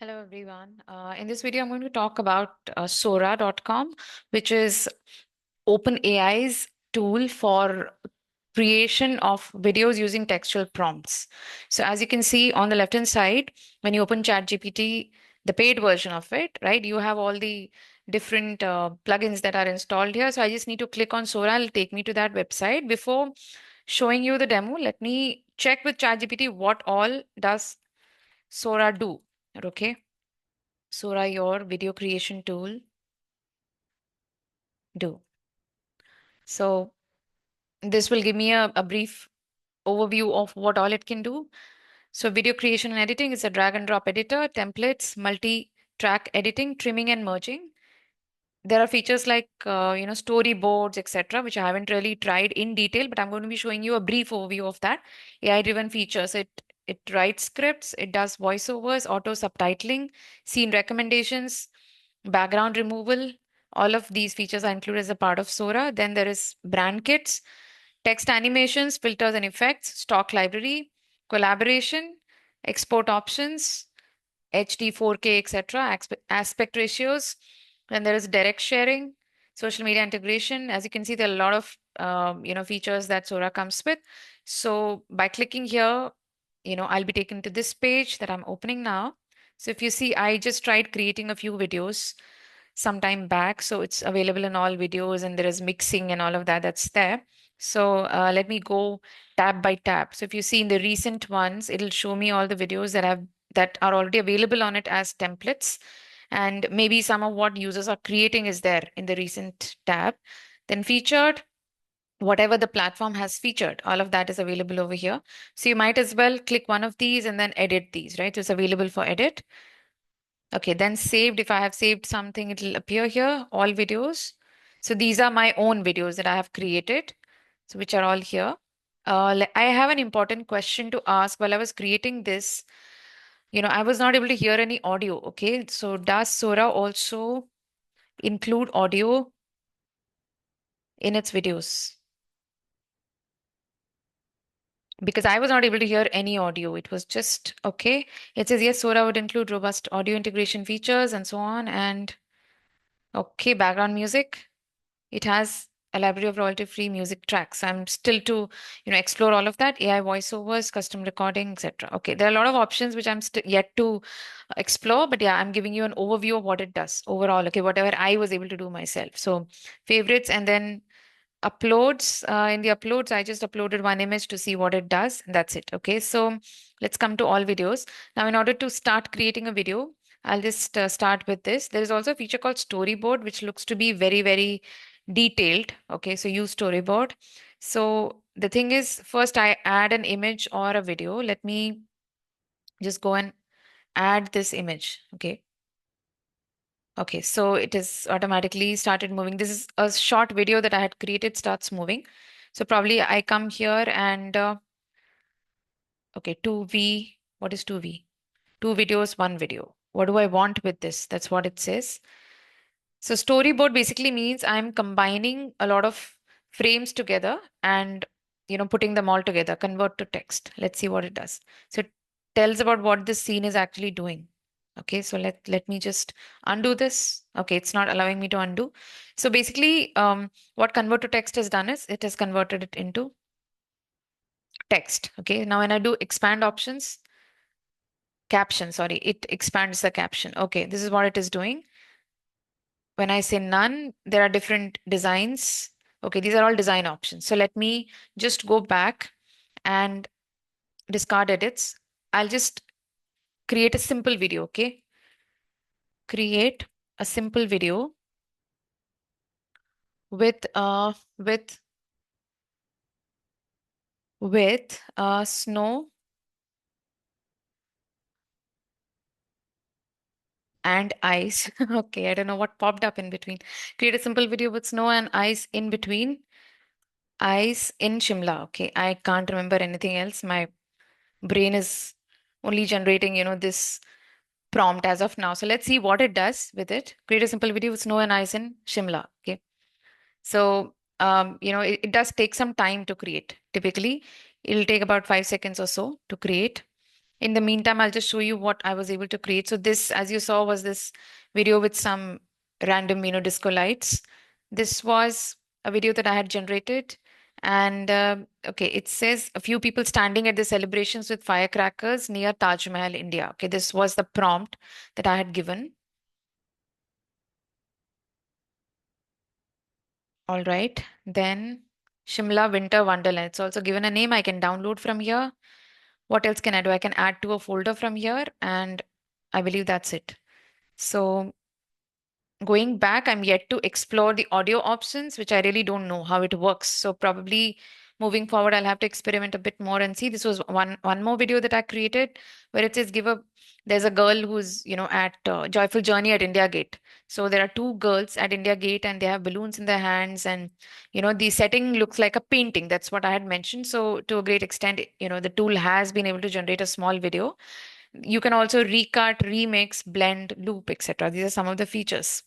Hello, everyone. In this video, I'm going to talk about Sora.com, which is OpenAI's tool for creation of videos using textual prompts. So as you can see on the left-hand side, when you open ChatGPT, the paid version of it, right, you have all the different plugins that are installed here. So I just need to click on Sora. It'll take me to that website. Before showing you the demo, let me check with ChatGPT what all does Sora do. Okay. Sora, your video creation tool, do. So this will give me a brief overview of what all it can do. So video creation and editing is a drag and drop editor, templates, multi-track editing, trimming and merging. There are features like storyboards, etc., which I haven't really tried in detail, but I'm going to be showing you a brief overview of that. AI-driven features. It writes scripts, it does voiceovers, auto subtitling, scene recommendations, background removal. All of these features are included as a part of Sora. Then there is brand kits, text animations, filters and effects, stock library, collaboration, export options, HD, 4K, etc., aspect ratios. Then there is direct sharing, social media integration. As you can see, there are a lot of features that Sora comes with. So by clicking here, I'll be taken to this page that I'm opening now. So if you see, I just tried creating a few videos some time back. So it's available in all videos and there is mixing and all of that that's there. So let me go tab by tab. So if you see in the recent ones, it'll show me all the videos that are already available on it as templates. And maybe some of what users are creating is there in the recent tab. Then featured, whatever the platform has featured, all of that is available over here. So you might as well click one of these and then edit these, right? So it's available for edit. Okay, then saved. If I have saved something, it'll appear here, all videos. So these are my own videos that I have created, so which are all here. I have an important question to ask while I was creating this. I was not able to hear any audio. Okay, so does Sora also include audio in its videos? Because I was not able to hear any audio. It was just okay. It says yes, Sora would include robust audio integration features and so on. And okay, background music. It has a library of royalty-free music tracks. I'm still to, explore all of that. AI voiceovers, custom recording, etc. Okay, there are a lot of options which I'm still yet to explore, but yeah, I'm giving you an overview of what it does overall. Okay, whatever I was able to do myself. So favorites and then uploads. In the uploads, I just uploaded one image to see what it does. And that's it. Okay, so let's come to all videos. Now, in order to start creating a video, I'll just start with this. There is also a feature called storyboard, which looks to be very, very detailed. Okay, so use storyboard. So the thing is, first I add an image or a video. Let me just go and add this image. Okay. Okay, so it is automatically started moving. This is a short video that I had created starts moving. So probably I come here and okay, 2V. What is 2V? Two videos, one video. What do I want with this? That's what it says. So storyboard basically means I'm combining a lot of frames together and putting them all together, convert to text. Let's see what it does. So it tells about what this scene is actually doing. Okay, so let me just undo this. Okay, it's not allowing me to undo. So basically, what convert to text has done is it has converted it into text. Okay, now when I do expand options, caption, sorry, it expands the caption. Okay, this is what it is doing. When I say none, there are different designs. Okay, these are all design options. So let me just go back and discard edits. I'll just create a simple video, okay? Create a simple video with snow and ice. Okay, I don't know what popped up in between. Create a simple video with snow and ice in between. Ice in Shimla. Okay, I can't remember anything else. My brain is only generating, this prompt as of now. So let's see what it does with it. Create a simple video with snow and ice in Shimla. Okay. So, it does take some time to create. Typically, it'll take about 5 seconds or so to create. In the meantime, I'll just show you what I was able to create. So this, as you saw, was this video with some random, disco lights. This was a video that I had generated. And okay, it says a few people standing at the celebrations with firecrackers near Taj Mahal, India. Okay, this was the prompt that I had given. All right. Then Shimla Winter Wonderland. It's also given a name I can download from here. What else can I do? I can add to a folder from here, and I believe that's it. So going back, I'm yet to explore the audio options, which I really don't know how it works. So probably moving forward, I'll have to experiment a bit more and see. This was one more video that I created where it says there's a girl who's, at Joyful Journey at India Gate. So there are two girls at India Gate and they have balloons in their hands and, the setting looks like a painting. That's what I had mentioned. So to a great extent, the tool has been able to generate a small video. You can also recut, remix, blend, loop, etc. These are some of the features.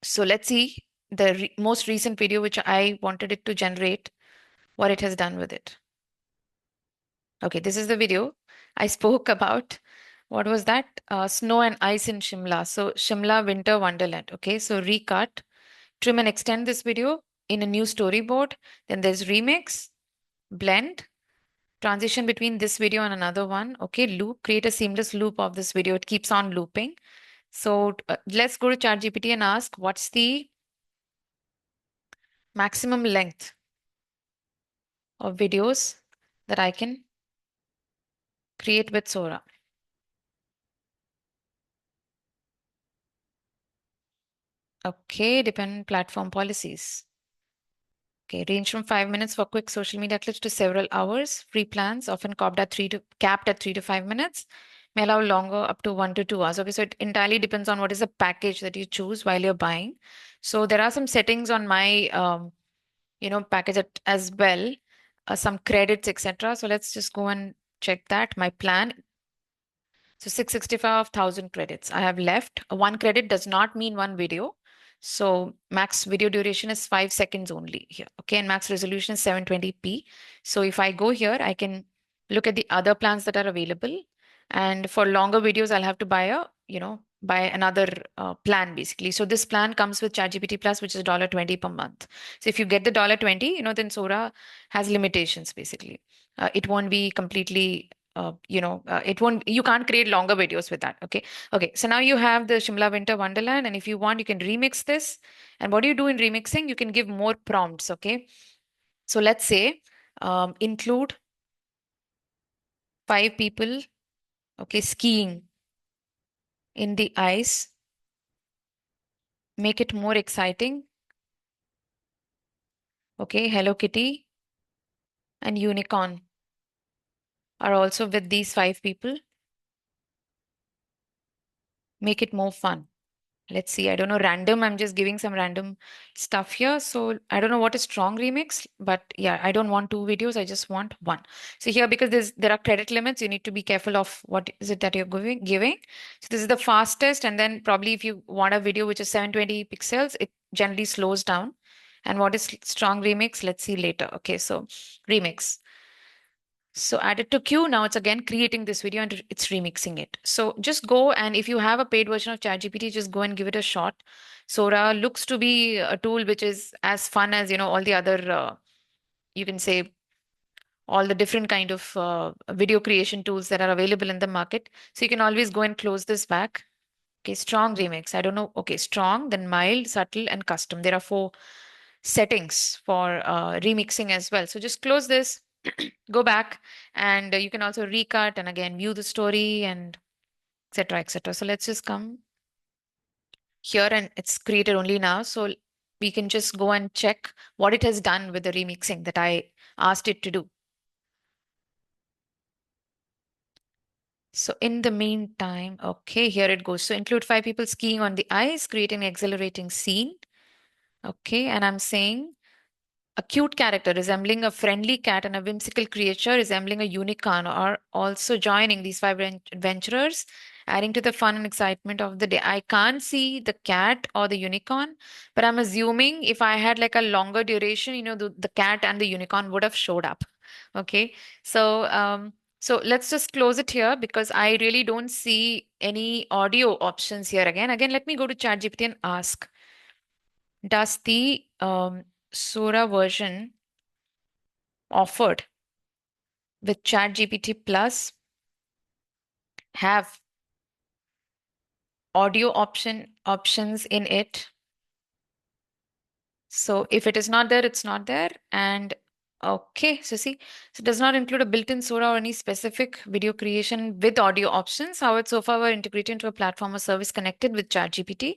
So let's see the most recent video which I wanted it to generate, what it has done with it. Okay, this is the video I spoke about. What was that? Snow and ice in Shimla. So Shimla Winter Wonderland. Okay, so recut, trim and extend this video in a new storyboard. Then there's remix, blend, transition between this video and another one. Okay, loop, create a seamless loop of this video. It keeps on looping. So let's go to ChatGPT and ask what's the maximum length of videos that I can create with Sora. Okay, dependent platform policies. Okay, range from 5 minutes for quick social media clips to several hours. Free plans, often capped at 3 to 5 minutes, may allow longer up to 1 to 2 hours. Okay, so it entirely depends on what is the package that you choose while you're buying. So there are some settings on my package as well, some credits, etc. So let's just go and check that. My plan. So 665 of 1000 credits I have left. One credit does not mean one video. So max video duration is 5 seconds only here. Okay. And max resolution is 720p. So if I go here, I can look at the other plans that are available. And for longer videos, I'll have to buy another plan basically. So this plan comes with ChatGPT Plus, which is $20 per month. So if you get the $20, then Sora has limitations basically. It won't be completely it won't, you can't create longer videos with that. Okay. Okay. So now you have the Shimla Winter Wonderland. And if you want, you can remix this. And what do you do in remixing? You can give more prompts. Okay. So let's say, include 5 people, okay, skiing in the ice, make it more exciting. Okay. Hello Kitty and Unicorn are also with these 5 people. Make it more fun. Let's see. I don't know. Random. I'm just giving some random stuff here. So I don't know what is strong remix, but yeah, I don't want 2 videos. I just want one. So here, because there are credit limits, you need to be careful of what is it that you're giving. So this is the fastest, and then probably if you want a video which is 720 pixels, it generally slows down. And what is strong remix? Let's see later. Okay, so remix. So add it to queue. Now it's again creating this video and it's remixing it. So just go, and if you have a paid version of ChatGPT, just go and give it a shot. Sora looks to be a tool which is as fun as, all the other, you can say, all the different kind of video creation tools that are available in the market. So you can always go and close this back. Okay, strong remix. I don't know. Okay, strong, then mild, subtle, and custom. There are 4 settings for remixing as well. So just close this, go back, and you can also recut and again view the story and etc. etc. So let's just come here, and it's created only now. So we can just go and check what it has done with the remixing that I asked it to do. So in the meantime, okay, here it goes. So include 5 people skiing on the ice, creating an exhilarating scene. Okay, and I'm saying a cute character resembling a friendly cat and a whimsical creature resembling a unicorn are also joining these 5 adventurers, adding to the fun and excitement of the day. I can't see the cat or the unicorn, but I'm assuming if I had like a longer duration, the cat and the unicorn would have showed up. Okay, so So let's just close it here because I really don't see any audio options here again. Again, let me go to ChatGPT and ask, does the Sora version offered with ChatGPT Plus have audio options in it? So if it is not there, it's not there. And okay, so see, so it does not include a built-in Sora or any specific video creation with audio options. How it so far were integrated into a platform or service connected with ChatGPT,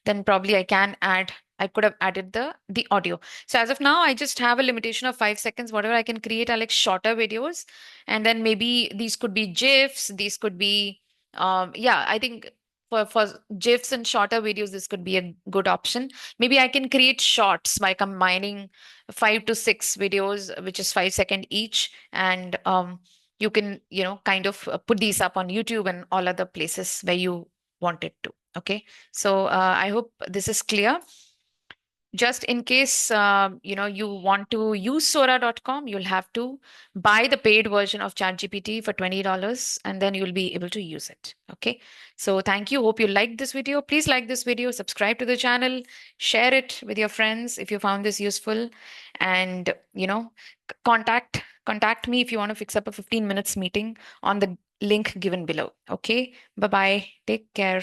then probably I could have added the audio. So as of now, I just have a limitation of 5 seconds. Whatever I can create are like shorter videos, and then maybe these could be GIFs. These could be, yeah, I think for GIFs and shorter videos, this could be a good option. Maybe I can create shorts by combining 5 to 6 videos, which is 5 second each, and you can, kind of put these up on YouTube and all other places where you want it to. Okay, so I hope this is clear. Just in case you want to use Sora.com, you'll have to buy the paid version of ChatGPT for $20, and then you'll be able to use it. Okay. So thank you. Hope you liked this video. Please like this video, subscribe to the channel, share it with your friends if you found this useful, and contact me if you want to fix up a 15 minutes meeting on the link given below. Okay. Bye bye. Take care.